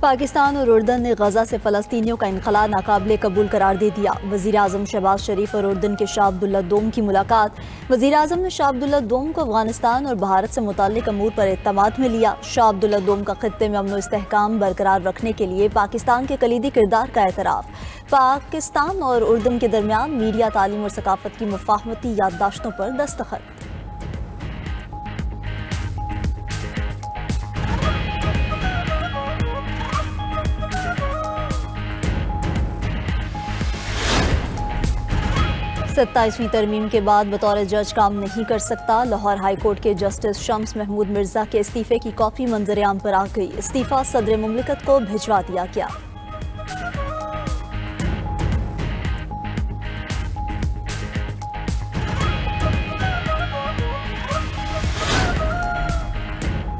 पाकिस्तान और उर्दन ने गजा से फ़लस्तीनियों का इनखला नाकाबिले कबूल करार दे दिया। वज़ीर आज़म शहबाज शरीफ और उर्दन के शाह अब्दुल्ला दोम की मुलाकात। वज़ीर आज़म ने शाह अब्दुल्ला दोम को अफगानिस्तान और भारत से मुताल्लिक़ अमूर पर एतमाद में लिया। शाह अब्दुल्ला दोम का खित्ते में अमन व इस्तेहकाम बरकरार रखने के लिए पाकिस्तान के कलीदी किरदार का एतराफ़। पाकिस्तान और उर्दन के दरमियान मीडिया, तालीम और सकाफत की मुफाहमती याददाश्तों पर दस्तखत। सत्ताईसवीं तरमीम के बाद बतौर जज काम नहीं कर सकता। लाहौर हाई कोर्ट के जस्टिस शम्स महमूद मिर्जा के इस्तीफे की कॉपी मंजर आम पर आ गई। इस्तीफा सदर मुमलिकत को भिजवा दिया गया।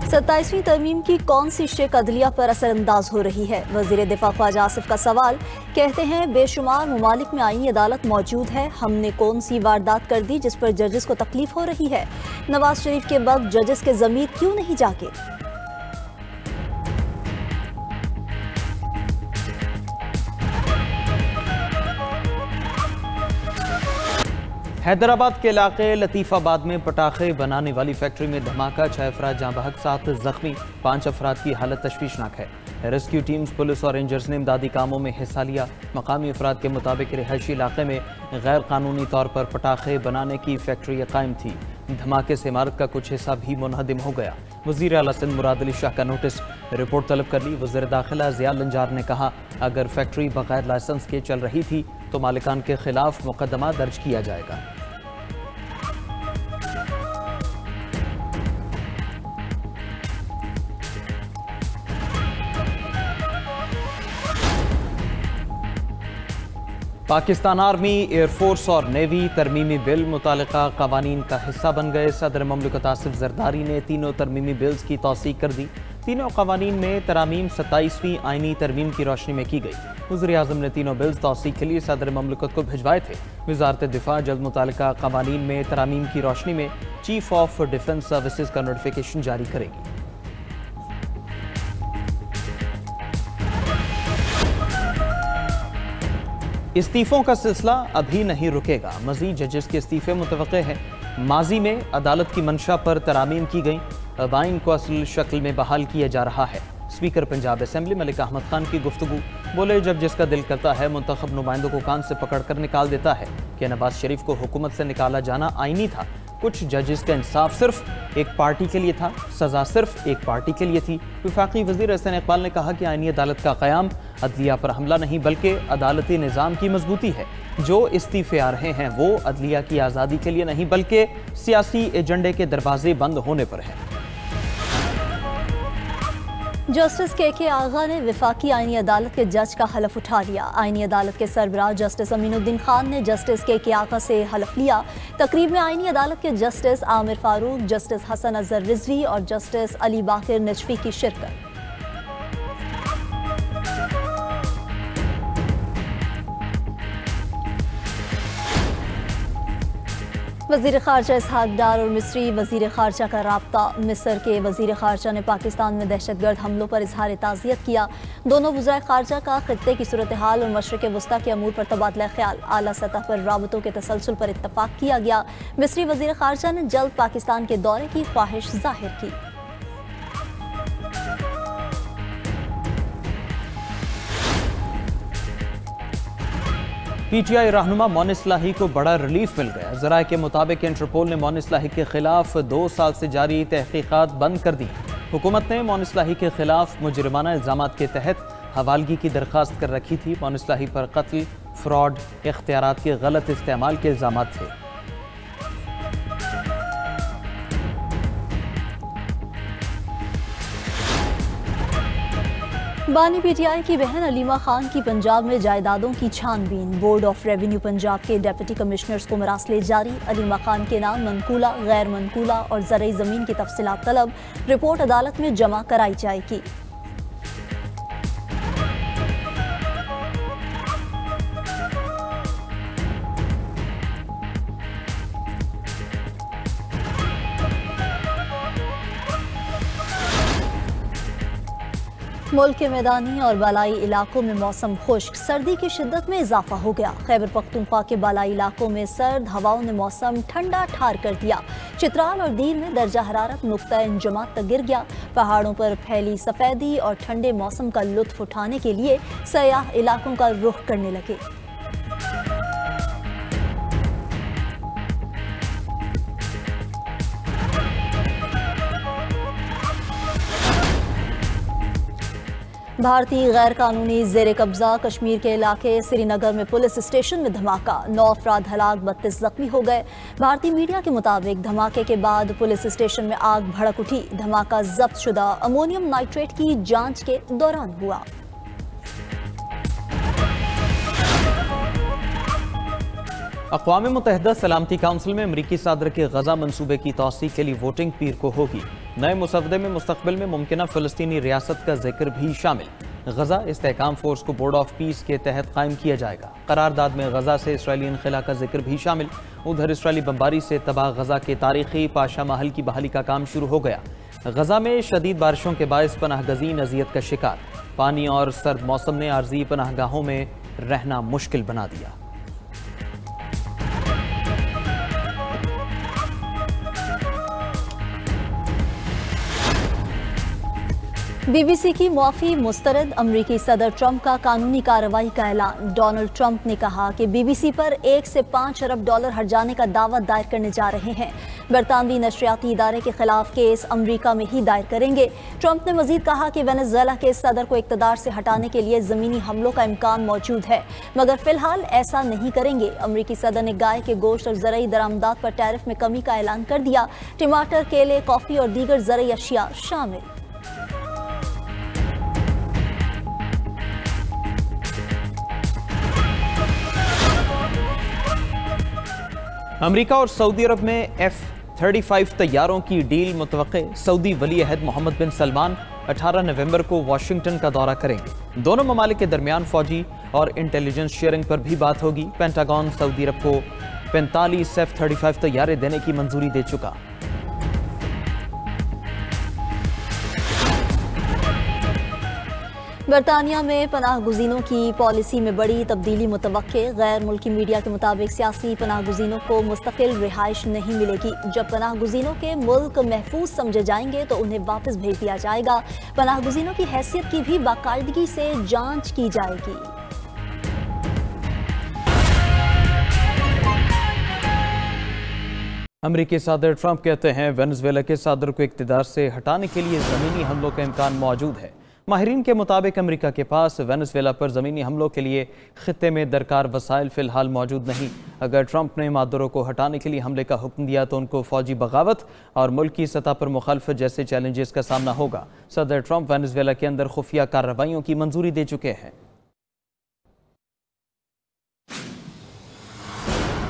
सत्ताईसवीं तरमीम की कौन सी शिक अदलिया पर असरअंदाज हो रही है? वज़ीर दिफा ख्वाजा आसिफ का सवाल। कहते हैं बेशुमार ममालिक में आईनी अदालत मौजूद है, हमने कौन सी वारदात कर दी जिस पर जजेस को तकलीफ हो रही है? नवाज शरीफ के वक्त जजेस के ज़मीर क्यों नहीं जागे? हैदराबाद के इलाके लतीफ़ाबाद में पटाखे बनाने वाली फैक्ट्री में धमाका, 6 अफराद जाँ बहक, 7 जख्मी, 5 अफराद की हालत तशवीशनाक है। रेस्क्यू टीम्स, पुलिस और रेंजर्स ने इमदादी कामों में हिस्सा लिया। मकामी अफराद के मुताबिक रिहायशी इलाके में गैर कानूनी तौर पर पटाखे बनाने की फैक्ट्री कायम थी। धमाके से इमारत का कुछ हिस्सा भी मुनहदिम हो गया। वज़ीर आला सिंध मुराद अली शाह का नोटिस, रिपोर्ट तलब कर ली। वज़ीर दाखिला ज़िया लंजार ने कहा, अगर फैक्ट्री बगैर लाइसेंस के चल रही थी तो मालिकान के खिलाफ मुकदमा दर्ज किया जाएगा। पाकिस्तान आर्मी, एयरफोर्स और नेवी तरमीमी बिल मुतालिका कवानीन का हिस्सा बन गए। सदर मुमलिकत आसिफ जरदारी ने तीनों तरमीमी बिल्स की तौसीक कर दी। तीनों कवानीन में तरामीम 27वीं आईनी तरमीम की रोशनी में की गई। वज़ीर आज़म ने तीनों बिल्स तौसीक के लिए सदर मुमलिकत को भिजवाए थे। वज़ारत दिफा जल्द मुतालिका कवानीन में तरामीम की रोशनी में चीफ ऑफ डिफेंस सर्विसेज का नोटिफिकेशन जारी करेगी। इस्तीफों का सिलसिला अभी नहीं रुकेगा। मज़ीद जजेस के इस्तीफे मुतवक्के हैं। माजी में अदालत की मंशा पर तरामीम की गई। अब आइन को असल शक्ल में बहाल किया जा रहा है। स्पीकर पंजाब असेंबली मलिक अहमद खान की गुफ्तगू। बोले, जब जिसका दिल करता है मुंतखब नुमाइंदों को कान से पकड़ कर निकाल देता है। कि नवाज शरीफ को हुकूमत से निकाला जाना आईनी था। कुछ जजेस का इंसाफ सिर्फ एक पार्टी के लिए था, सजा सिर्फ एक पार्टी के लिए थी। वफाकी वज़ीर एहसन इकबाल ने कहा कि आईनी अदालत का क़याम अदलिया पर हमला नहीं बल्कि अदालती निज़ाम की मजबूती है। जो इस्तीफे आ रहे हैं वो अदलिया की आज़ादी के लिए नहीं बल्कि सियासी एजेंडे के दरवाजे बंद होने पर है। जस्टिस के आगा ने वफाकी आईनी अदालत के जज का हलफ उठा लिया। आईनी अदालत के सरबराह जस्टिस अमीनुद्दीन खान ने जस्टिस के आगा से हलफ लिया। तकरीब में आईनी अदालत के जस्टिस आमिर फारूक, जस्टिस हसन अजहर रिजवी और जस्टिस अली बाकिर नजफी की शिरकत। वज़ीर ख़ारजा इसहाक डार और मिस्री वज़ीर ख़ारजा का राब्ता। मिस्र के वज़ीर ख़ारजा ने पाकिस्तान में दहशतगर्द हमलों पर इजहार ताज़ियत किया। दोनों वज़राए ख़ारजा का ख़ित्ते की सूरत हाल और मशरिक़ वस्ता के अमूर पर तबादला ख्याल। आला सतह पर राबतों के तसलसल पर इत्तफ़ाक़ किया गया। मिस्री वज़ीर ख़ारजा ने जल्द पाकिस्तान के दौरे की ख्वाहिश ज़ाहिर की। पीटीआई रहनुमा मोइन इस्लाही को बड़ा रिलीफ मिल गया। ज़राए के मुताबिक इंटरपोल ने मोइन इस्लाही के खिलाफ 2 साल से जारी तहकीकात बंद कर दी। हुकूमत ने मोइन इस्लाही के खिलाफ मुजरिमाना इल्ज़ामात के तहत हवालगी की दरख्वास्त कर रखी थी। मोइन इस्लाही पर कत्ल, फ्रॉड, इख्तियारात के गलत इस्तेमाल के इल्ज़ामात थे। बानी पीटीआई की बहन अलीमा खान की पंजाब में जायदादों की छानबीन। बोर्ड ऑफ रेवेन्यू पंजाब के डेप्यूटी कमिश्नर्स को मरासले जारी। अलीमा खान के नाम मनकूला, गैर मनकूला और ज़रई ज़मीन की तफसीलात तलब। रिपोर्ट अदालत में जमा कराई जाएगी। मुल्क के मैदानी और बालाई इलाकों में मौसम खुश्क, सर्दी की शिद्दत में इजाफा हो गया। खैबर पख्तूनख्वा के बालाई इलाकों में सर्द हवाओं ने मौसम ठंडा ठार कर दिया। चित्राल और दीर में दर्जा हरारत नुक्ता इंजमात तक गिर गया। पहाड़ों पर फैली सफेदी और ठंडे मौसम का लुत्फ उठाने के लिए सयाह इलाकों का रुख करने लगे। भारतीय गैर कानूनी जेर कब्जा कश्मीर के इलाके श्रीनगर में पुलिस स्टेशन में धमाका, 9 अफराद हलाक, 32 जख्मी हो गए। भारतीय मीडिया के मुताबिक धमाके के बाद पुलिस स्टेशन में आग भड़क उठी। धमाका जब्त शुदा अमोनियम नाइट्रेट की जांच के दौरान हुआ। अक़वाम मुत्तहिदा सलामती काउंसिल में अमरीकी सदर के गजा मंसूबे की तौसीक़ के लिए वोटिंग पीर को होगी। नए मुसवदे में मुस्तक़बिल में मुमकिना फ़लस्तीनी रियासत का जिक्र भी शामिल। गजा इस्तेहकाम फोर्स को बोर्ड ऑफ पीस के तहत कायम किया जाएगा। करारदाद में गजा से इसराइली इनखला का जिक्र भी शामिल। उधर इसराइली बमबारी से तबाह गजा के तारीखी पाशा महल की बहाली का काम शुरू हो गया। गजा में शदीद बारिशों के बायस पनाह गज़ीन अजियत का शिकार। पानी और सर्द मौसम ने आर्जी पनाहगाहों में रहना मुश्किल बना दिया। बीबीसी की मुआफ़ी मुस्तरद, अमरीकी सदर ट्रंप का कानूनी कार्रवाई का ऐलान। डोनाल्ड ट्रंप ने कहा कि बीबीसी पर 1 से 5 अरब डॉलर हर्जाने का दावा दायर करने जा रहे हैं। बरतानवी नशरियाती इदारे के खिलाफ केस अमरीका में ही दायर करेंगे। ट्रंप ने मजीद कहा कि वेनेजुएला के सदर को इक़्तिदार से हटाने के लिए ज़मीनी हमलों का इम्कान मौजूद है, मगर फ़िलहाल ऐसा नहीं करेंगे। अमरीकी सदर ने गाय के गोश्त और ज़रई दरामदात पर टैरिफ में कमी का ऐलान कर दिया। टमाटर, केले, कॉफ़ी और दीगर ज़रई अशिया शामिल। अमेरिका और सऊदी अरब में F-35 तैयारों की डील मुतवक्के। सऊदी वली अहद मोहम्मद बिन सलमान 18 नवंबर को वाशिंगटन का दौरा करेंगे। दोनों ममालिक के दरमियान फौजी और इंटेलिजेंस शेयरिंग पर भी बात होगी। पेंटागन सऊदी अरब को 45 F-35 तैयारे देने की मंजूरी दे चुका। बरतानिया में पनाह गुज़ीनों की पॉलिसी में बड़ी तब्दीली मुतवक्के। गैर मुल्की मीडिया के मुताबिक सियासी पनाह गुज़ीनों को मुस्तकिल रिहाइश नहीं मिलेगी। जब पनाह गुज़ीनों के मुल्क महफूज समझे जाएंगे तो उन्हें वापस भेज दिया जाएगा। पनाह गुज़ीनों की हैसियत की भी बाकायदगी से जांच की जाएगी। अमरीकी सदर ट्रंप कहते हैं वेनेजुएला के सदर को इक़्तिदार से हटाने के लिए ज़मीनी हमलों का इम्कान मौजूद है। माहिरीन के मुताबिक अमेरिका के पास वेनेजुएला पर ज़मीनी हमलों के लिए खित्ते में दरकार वसाइल फ़िलहाल मौजूद नहीं। अगर ट्रंप ने मादुरो को हटाने के लिए हमले का हुक्म दिया तो उनको फ़ौजी बगावत और मुल्क की सतह पर मुखालफत जैसे चैलेंजेस का सामना होगा। सदर ट्रंप वेनेजुएला के अंदर खुफिया कार्रवाइयों की मंजूरी दे चुके हैं।